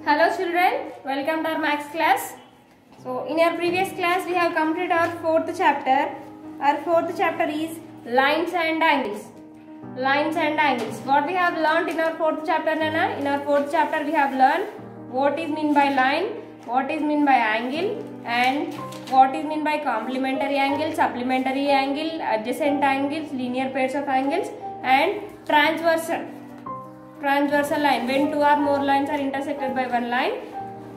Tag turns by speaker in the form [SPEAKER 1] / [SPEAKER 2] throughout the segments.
[SPEAKER 1] Hello children, welcome to our maths class. So in our previous class we have completed our fourth chapter. Our fourth chapter is lines and angles. Lines and angles. What we have learned in our fourth chapter, Nana? In our fourth chapter we have learned what is meant by line, what is meant by angle, and what is meant by complementary angle, supplementary angle, adjacent angles, linear pairs of angles, and transversal line. When two or more lines are intersected by one line,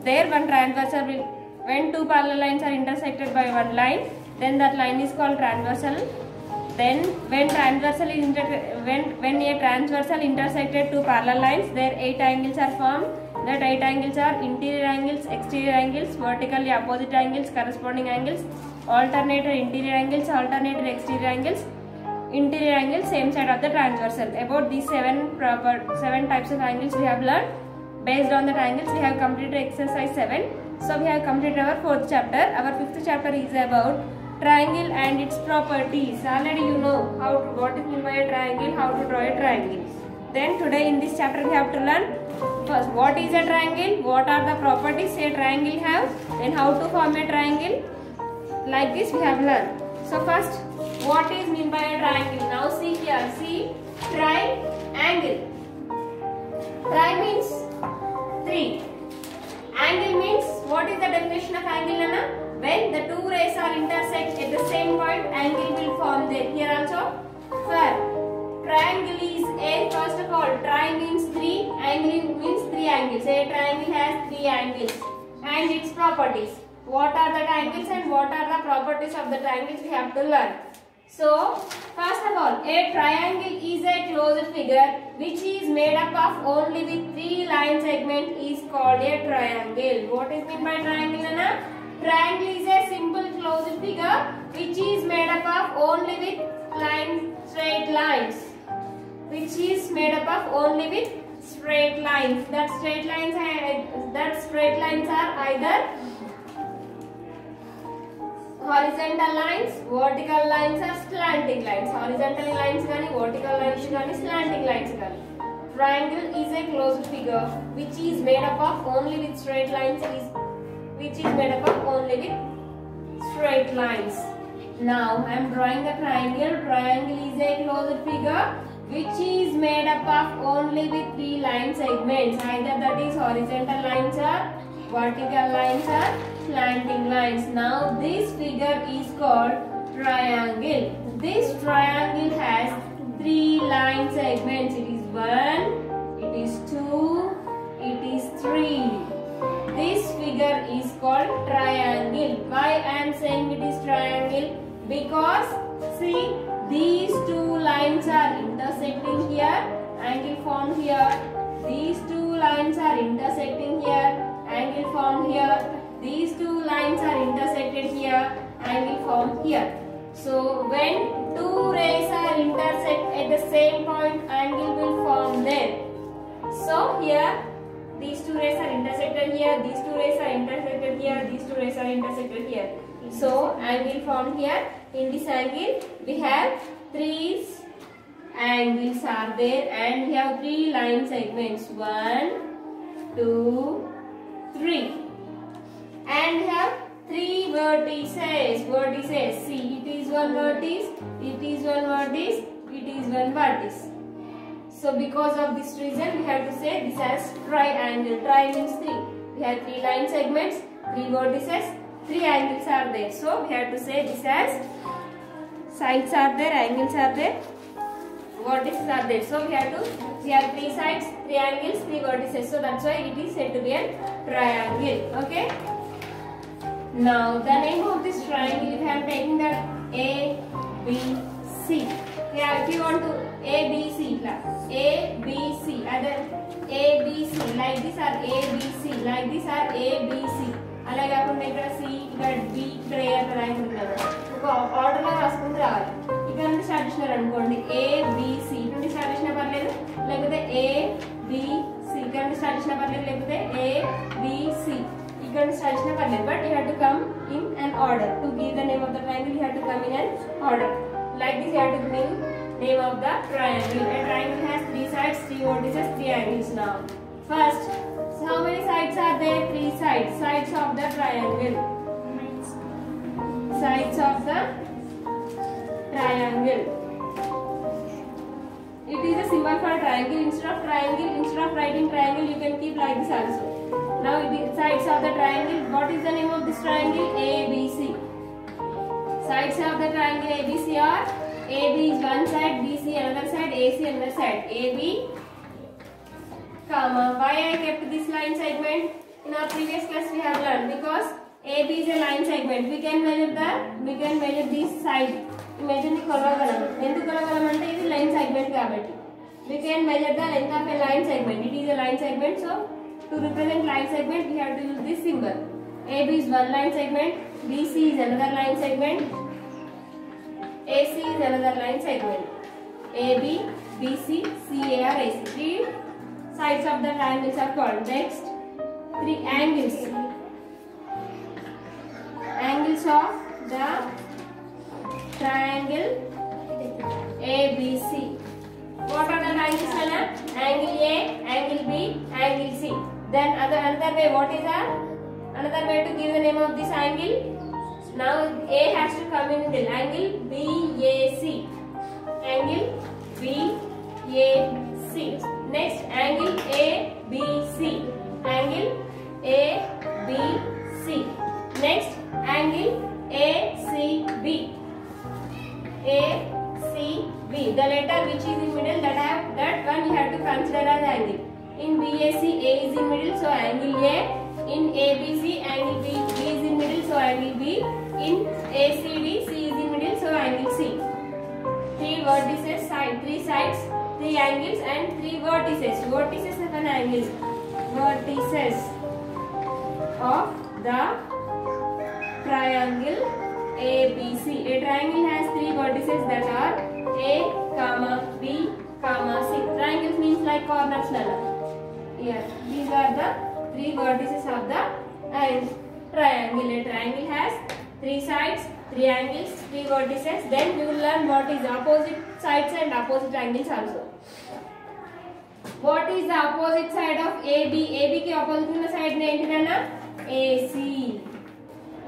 [SPEAKER 1] there one transversal will. When two parallel lines are intersected by one line, then that line is called transversal. Then when a transversal intersected two parallel lines, there 8 angles are formed. That 8 angles are interior angles, exterior angles, vertically opposite angles, corresponding angles, alternator interior angles, alternator exterior angles, interior angle same side of the transversal. About these seven types of angles we have learned. Based on that angles we have completed exercise 7. So we have completed our fourth chapter. Our fifth chapter is about triangle and its properties. Already you know what is meant by a triangle, how to draw a triangle. Then today in this chapter we have to learn first what is a triangle, what are the properties a triangle have, and how to form a triangle. Like this we have learned. So first, what is meant by a triangle? Now see here, see triangle. Tri means 3. Angle means, what is the definition of angle, Nana? When the two rays are intersect at the same point, angle will form there. Here also, for triangle is a, first of all, tri means 3, angle means 3 angles. A triangle has 3 angles. And its properties. What are the angles and what are the properties of the triangles we have to learn. So, first of all, a triangle is a closed figure which is made up of only with 3 line segments is called a triangle. What is meant by triangle, Nana? Triangle is a simple closed figure which is made up of only with straight lines. Which is made up of only with straight lines. That straight lines are either horizontal lines, vertical lines, or slanting lines. Horizontal lines gaani, vertical lines gaani, slanting lines gaani. Triangle is a closed figure which is made up of only with straight lines. Now I am drawing the triangle. Triangle is a closed figure which is made up of only with 3 line segments. Either that is horizontal lines or vertical lines or slanting lines. Now this figure is called triangle. This triangle has 3 line segments. It is 1, it is 2, it is 3. This figure is called triangle. Why I am saying it is triangle? Because see, these 2 lines are intersecting here, angle formed here. These 2 lines are intersecting here, angle formed here. These 2 lines are intersected here, angle formed here. So when 2 rays are intersect at the same point, angle will form there. So here these 2 rays are intersected here, these 2 rays are intersected here, these 2 rays are intersected here. So angle formed here. In this angle we have 3 angles are there and we have 3 line segments. 1, 2, 3. And we have 3 vertices. See, it is one vertex, it is one vertex, it is one vertex. So because of this reason we have to say this as triangle. Tri means 3. We have 3 line segments, 3 vertices, 3 angles are there. So we have to say this as sides are there, angles are there, vertices are there. So we have 3 sides, 3 angles, 3 vertices. So that's why it is said to be a triangle. Okay. Now the name of this triangle, if I am taking that A, B, C. Yeah, if you want to A, B, C, A, B, C, either A, B, C, like this are A, B, C, like this are A, B, C. అలాగే కాకుండా ఇక్కడ C, ఇక్కడ B, ఇక్కడ A అట్లా రాయకుంటున్నారు. ఒక order లో రాసుకుంటూ రావాలి. ఇక్కడ నుండి స్టార్ట్ చేసినారు అనుకోండి A, B, C. ఇక్కడ నుండి స్టార్ట్ చేసినా పర్లేదు, లేకపోతే A, B, C. ఇక్కడ నుండి స్టార్ట్ చేసినా పర్లేదు, లేకపోతే A, B, C. ఇక్కడ నుండి స్టార్ట్ చేసినా పర్లేదు. But you have to come in an order. To give the name of the triangle, you have to come in an order. Like this, you have to give name of the triangle. A triangle has 3 sides, 3 vertices, 3 angles. Now, first, so how many sides are sides of the triangle. Sides of the triangle. It is a symbol for triangle. Instead of writing triangle, you can keep like this also. Now it is sides of the triangle. What is the name of this triangle? ABC. Sides of the triangle ABC are AB is one side, BC another side, AC another side. AB, comma. Why I kept this line segment? In our previous class we have learned because AB is a line segment. We can measure this side. Imagine the కొలవగలం. ఎందుకు కొలవగలం అంటే ఇది line segment కాబట్టి. We can measure the length of a line segment. It is a line segment, so to represent line segment we have to use this symbol. AB is one line segment, BC is another line segment, AC is another line segment. AB, BC, CA or AC. Three sides of the triangles are called. Next, three angles. Angles of the triangle ABC. What are the angles? Angle A, angle B, angle C. Then another way. What is another way to give the name of this angle? Now A has to come in middle. Angle BAC. Angle BAC. Next, angle ABC. Angle ABC. Next, angle ACB. ACB. The letter which is in middle, that one you have to consider as angle. In BAC, A is in middle, so angle A. In ABC, angle B is in middle, so angle B. In ACD, C is in middle, so angle C. Three vertices, three sides, three angles, and three vertices. Vertices of an angle. Vertices of the triangle ABC. A triangle has three vertices that are A, comma, B, comma, C. Triangles means like corners. Here, these are the three vertices of the triangle. A triangle has three sides, three angles, three vertices. Then we will learn what is opposite sides and opposite angles also. What is the opposite side of AB? AB ki opposite side ne enti nana? AC.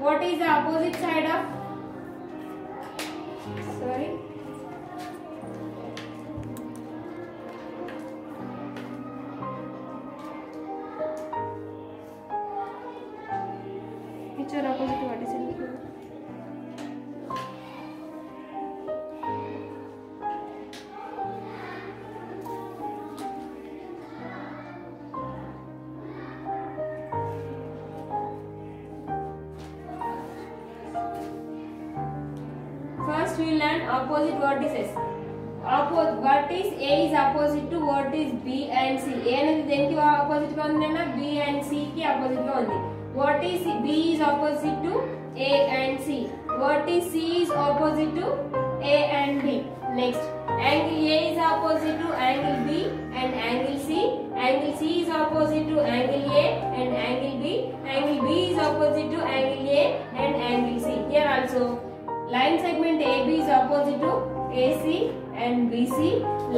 [SPEAKER 1] What is the opposite side of? Sorry. Which are opposite vertices? First we learn opposite vertices. Vertex A is opposite to vertex B and C. A అనేది దేనికి opposite గా ఉంది అన్న? B and C కి opposite గా ఉంది. Vertex B is opposite to A and C. Vertex C is opposite to A and B. Next, angle A is opposite to angle B and angle C. Angle C is opposite to angle A and angle B. Angle B is opposite to angle A and angle C. Here also, line segment AB is opposite to AC and BC.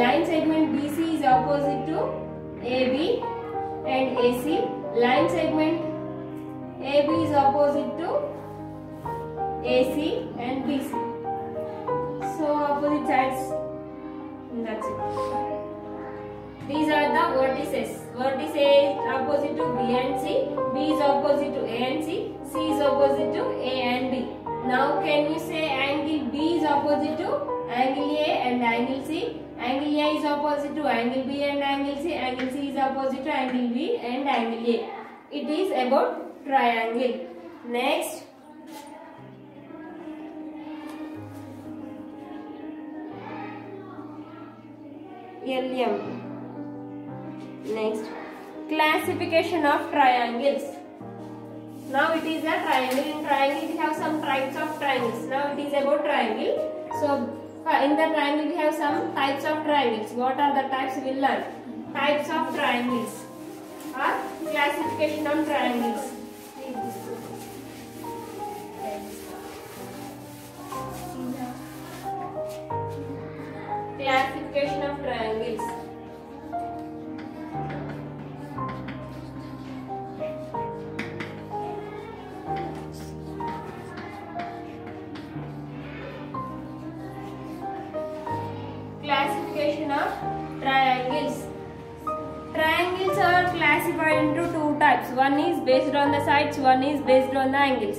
[SPEAKER 1] Line segment BC is opposite to AB and AC. Line segment AB is opposite to AC and BC. So opposite sides. That's it. These are the vertices. Vertex A is opposite to B and C. B is opposite to A and C. C is opposite to A and B. Now can you say angle B is opposite to angle A and angle C? Angle A is opposite to angle B and angle C. Angle C is opposite to angle B and angle A. It is about triangle. Next, LM. Next, classification of triangles. Now it is a triangle. In triangle we have some types of triangles. Now it is about triangle. So in the triangle we have some types of triangles. What are the types we will learn? Types of triangles or classification of triangles. Classification of triangles. classified into two types. One is based on the sides, one is based on the angles.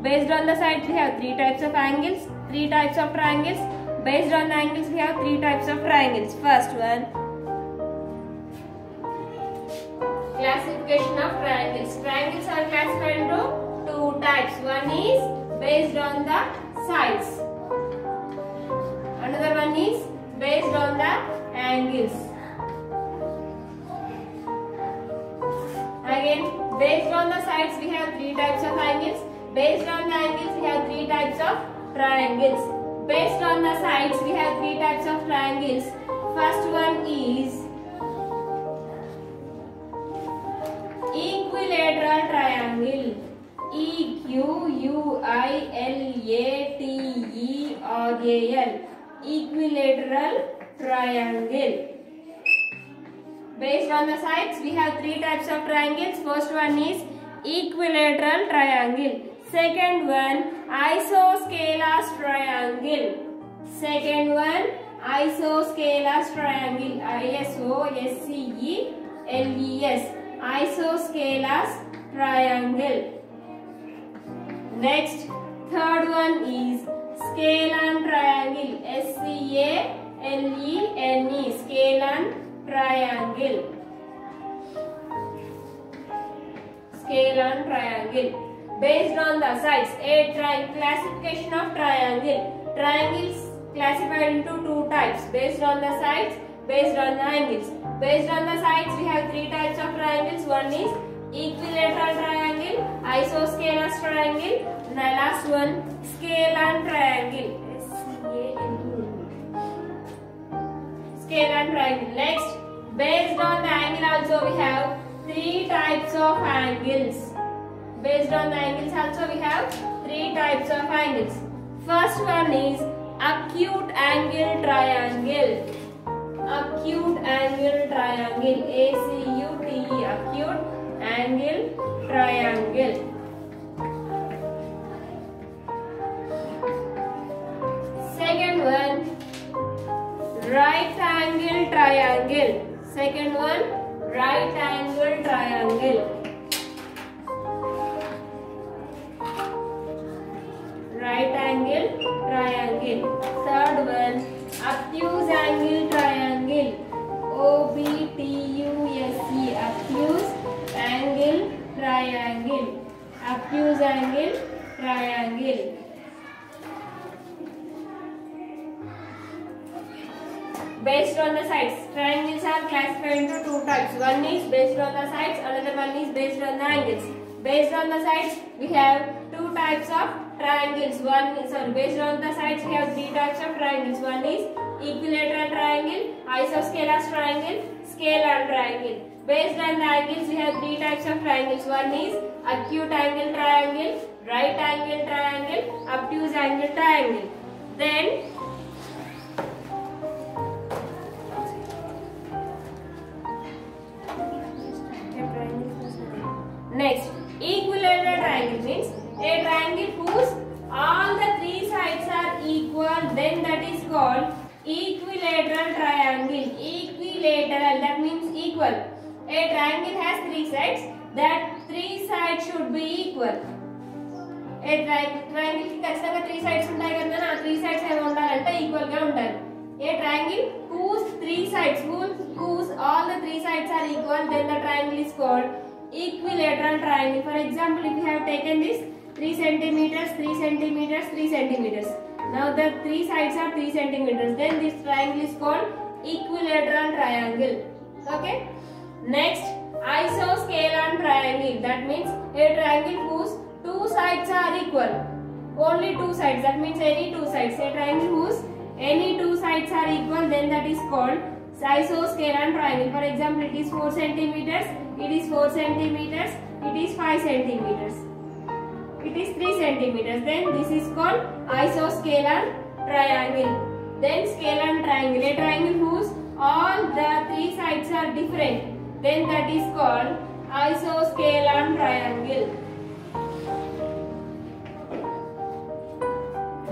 [SPEAKER 1] Based on the sides we have three types of angles, three types of triangles. Based on the angles we have three types of triangles. First one, classification of triangles. Triangles are classified into two types. One is based on the sides. Another one is based on the angles. Again, based on the sides we have three types of angles. Based on the angles we have three types of triangles. Based on the sides we have three types of triangles. First one is equilateral triangle. EQUILATERAL. Equilateral triangle. Based on the sides we have three types of triangles. First one is equilateral triangle. Second one, isosceles triangle. Second one, isosceles triangle. ISOSCELES. Isosceles triangle. Next, third one is scalene triangle. SCALENE. Scalene triangle. Scalene triangle. Based on the sides, classification of triangle. Triangles classified into two types. Based on the sides, based on the angles. Based on the sides, we have three types of triangles. One is equilateral triangle, isosceles triangle, and the last one, scalene triangle. Scalene triangle. Next, based on the angle also we have three types of angles. Based on the angles also we have three types of angles. First one is acute angle triangle. Acute angle triangle. ACUTE. Acute angle triangle. Second one, right angle triangle. Second one, right angle triangle. Right angle triangle. Third one, obtuse angle triangle. OBTUSE. Obtuse angle triangle. Obtuse angle triangle. Based on the sides, triangles are classified into two types. One is based on the sides, another one is based on the angles. Based on the sides, we have two types of triangles. Based on the sides, we have three types of triangles. One is equilateral triangle, isosceles triangle, scalene triangle. Based on the angles, we have three types of triangles. One is acute angle triangle, right angle triangle, obtuse angle triangle. Then next, equilateral triangle means a triangle whose all the three sides are equal, then that is called equilateral triangle. Equilateral, that means equal. A triangle has three sides, that three sides should be equal. A triangle ki ఖచ్చితంగా three sides ఉంటాయి కదా, ఆ three sides ఏమో ఉండాలంటే equal గా ఉండాలి. A triangle whose all the three sides are equal, then the triangle is called equilateral triangle. For example, if we have taken this 3 centimeters, 3 centimeters, 3 centimeters. Now the three sides are 3 centimeters. Then this triangle is called equilateral triangle. Okay. Next, isosceles triangle. That means a triangle whose two sides are equal. Only two sides. That means any two sides. A triangle whose any two sides are equal, then that is called isosceles triangle. For example, it is 4 centimeters. It is 4 centimeters. It is 5 centimeters. It is 3 centimeters. Then this is called isosceles triangle. Then scalene triangle. A triangle whose all the three sides are different, then that is called isosceles triangle.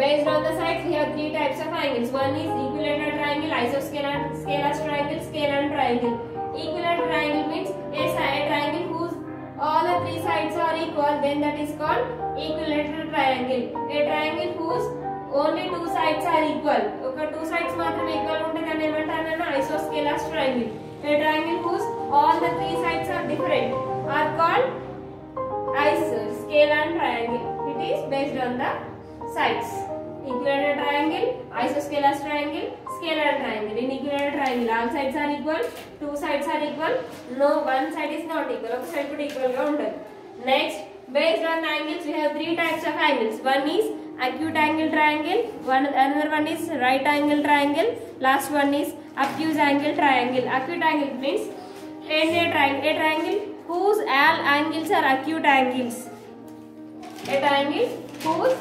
[SPEAKER 1] Based on the sides, we have three types of angles. One is equilateral triangle, isosceles triangle, scalene triangle. Equilateral triangle means a A triangle whose all the three sides are equal, then that is called equilateral triangle. A triangle whose only two sides are equal. Okay, two sides మాత్రమే equal ఉంటే దాన్ని ఏమంటారన్నా isosceles triangle. A triangle whose all the three sides are different are called isosceles triangle. It is based on the sides. Equilateral triangle, isosceles triangle, scalar triangle. In equilateral triangle, all sides are equal, two sides are equal. No, one side is not equal. Okay, side could equal ga undadu. Next, based on the angles, we have three types of angles. One is acute angle triangle. Another one is right angle triangle. Last one is obtuse angle triangle. Acute angle means a triangle whose all angles are acute angles. A triangle whose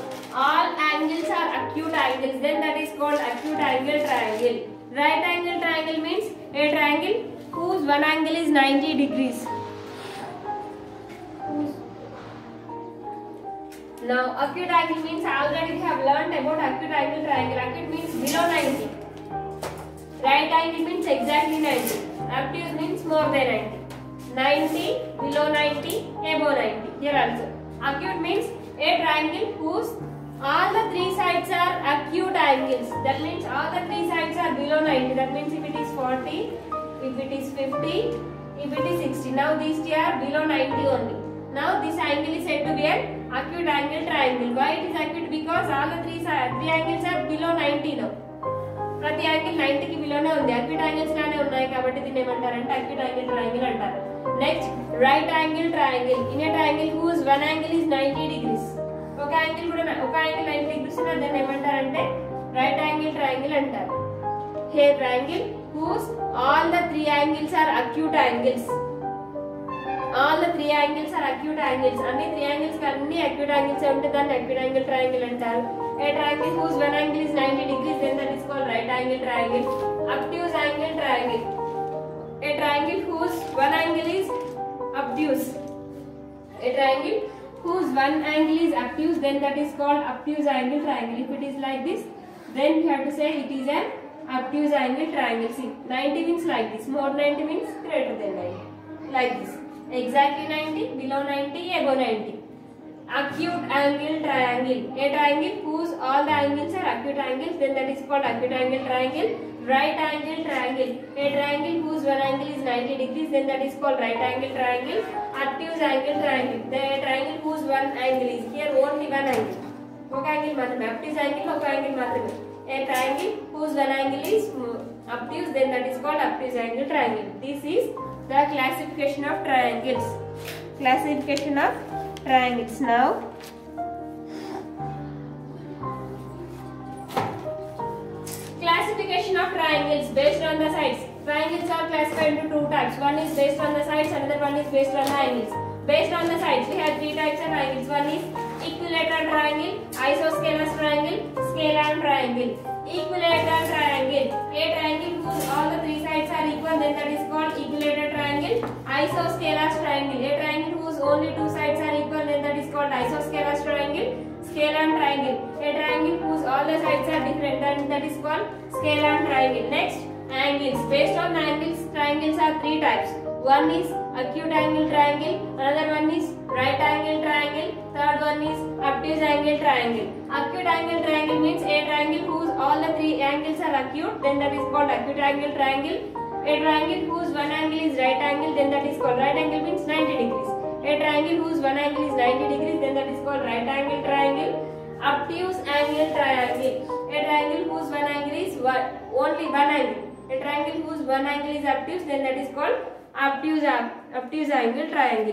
[SPEAKER 1] all angles are acute angles, then that is called acute angle triangle. Right angle triangle means a triangle whose one angle is 90 degrees. Now acute angle means already we have learned about acute angle triangle. Acute means below 90. Right angle means exactly 90. Obtuse means more than 90. 90, below 90, above 90. Here also. Acute means a triangle whose all the three sides are acute angles. That means all the three sides are below 90. That means if it is 40, if it is 50, if it is 60. Now these two are below 90 only. Now this angle is said to be an acute angle triangle. Why it is acute? Because all the three angles are below 90 now. ప్రతి angle 90 కి బిలోనే ఉంది. Acute angles లానే ఉన్నాయి కాబట్టి దీన్ని ఏమంటారంటే acute angle triangle అంటారు. Next right angle triangle. In a triangle whose one angle is 90 degrees. ఒక యాంగిల్ 90 డిగ్రీస్ ఉన్న దాన్ని ఏమంటారంటే రైట్ యాంగిల్ ట్రయాంగిల్ అంటారు. Here triangle whose all the three angles are acute angles. All the three angles are acute angles. అన్ని three angles అన్ని acute angles ఉంటే దాన్ని acute angle triangle అంటారు. A triangle whose one angle is 90 degrees, then that is called right angle triangle. Obtuse angle triangle. A triangle whose one angle is obtuse. A triangle whose one angle is obtuse, then that is called obtuse angle triangle. If it is like this, then we have to say it is an obtuse angle triangle. See, 90 means like this. More 90 means greater than 90. Like this. Exactly 90, below 90, above 90. Acute angle triangle. A triangle whose all the angles are acute angles, then that is called acute angle triangle. Right angle triangle. A triangle whose one angle is 90 degrees, then that is called right angle triangle. Obtuse angle triangle. The triangle whose one angle is here only one angle. ఒక angle మాత్రమే. Obtuse angle ఒక angle మాత్రమే. A triangle whose one angle is obtuse, then that is called obtuse angle triangle. This is the classification of triangles. Classification of triangles. Now classification of triangles based on the sides. Triangles are classified into two types. One is based on the sides, another one is based on the angles. Based on the sides, we have three types of triangles. One is equilateral triangle, isosceles triangle, scalar triangle. Equilateral triangle. A triangle whose all the three sides are equal, then that is called equilateral triangle. Isosceles triangle. A triangle whose only two sides are equal, then that is called isosceles triangle. Scalar triangle. A triangle whose all the sides are different, then that is called scalar triangle. Next, angles. Based on angles, triangles are three types. One is acute angle triangle, another one is right angle triangle, third one is obtuse angle triangle. Acute angle triangle means a triangle whose all the three angles are acute, then that is called acute angle triangle. A triangle whose one angle is right angle, then that is called right angle means 90 degrees. A triangle whose one angle is 90 degrees, then that is called right angle triangle. Obtuse angle triangle. A triangle whose one angle is only one angle. A triangle whose one angle is obtuse, then that is called obtuse angle triangle.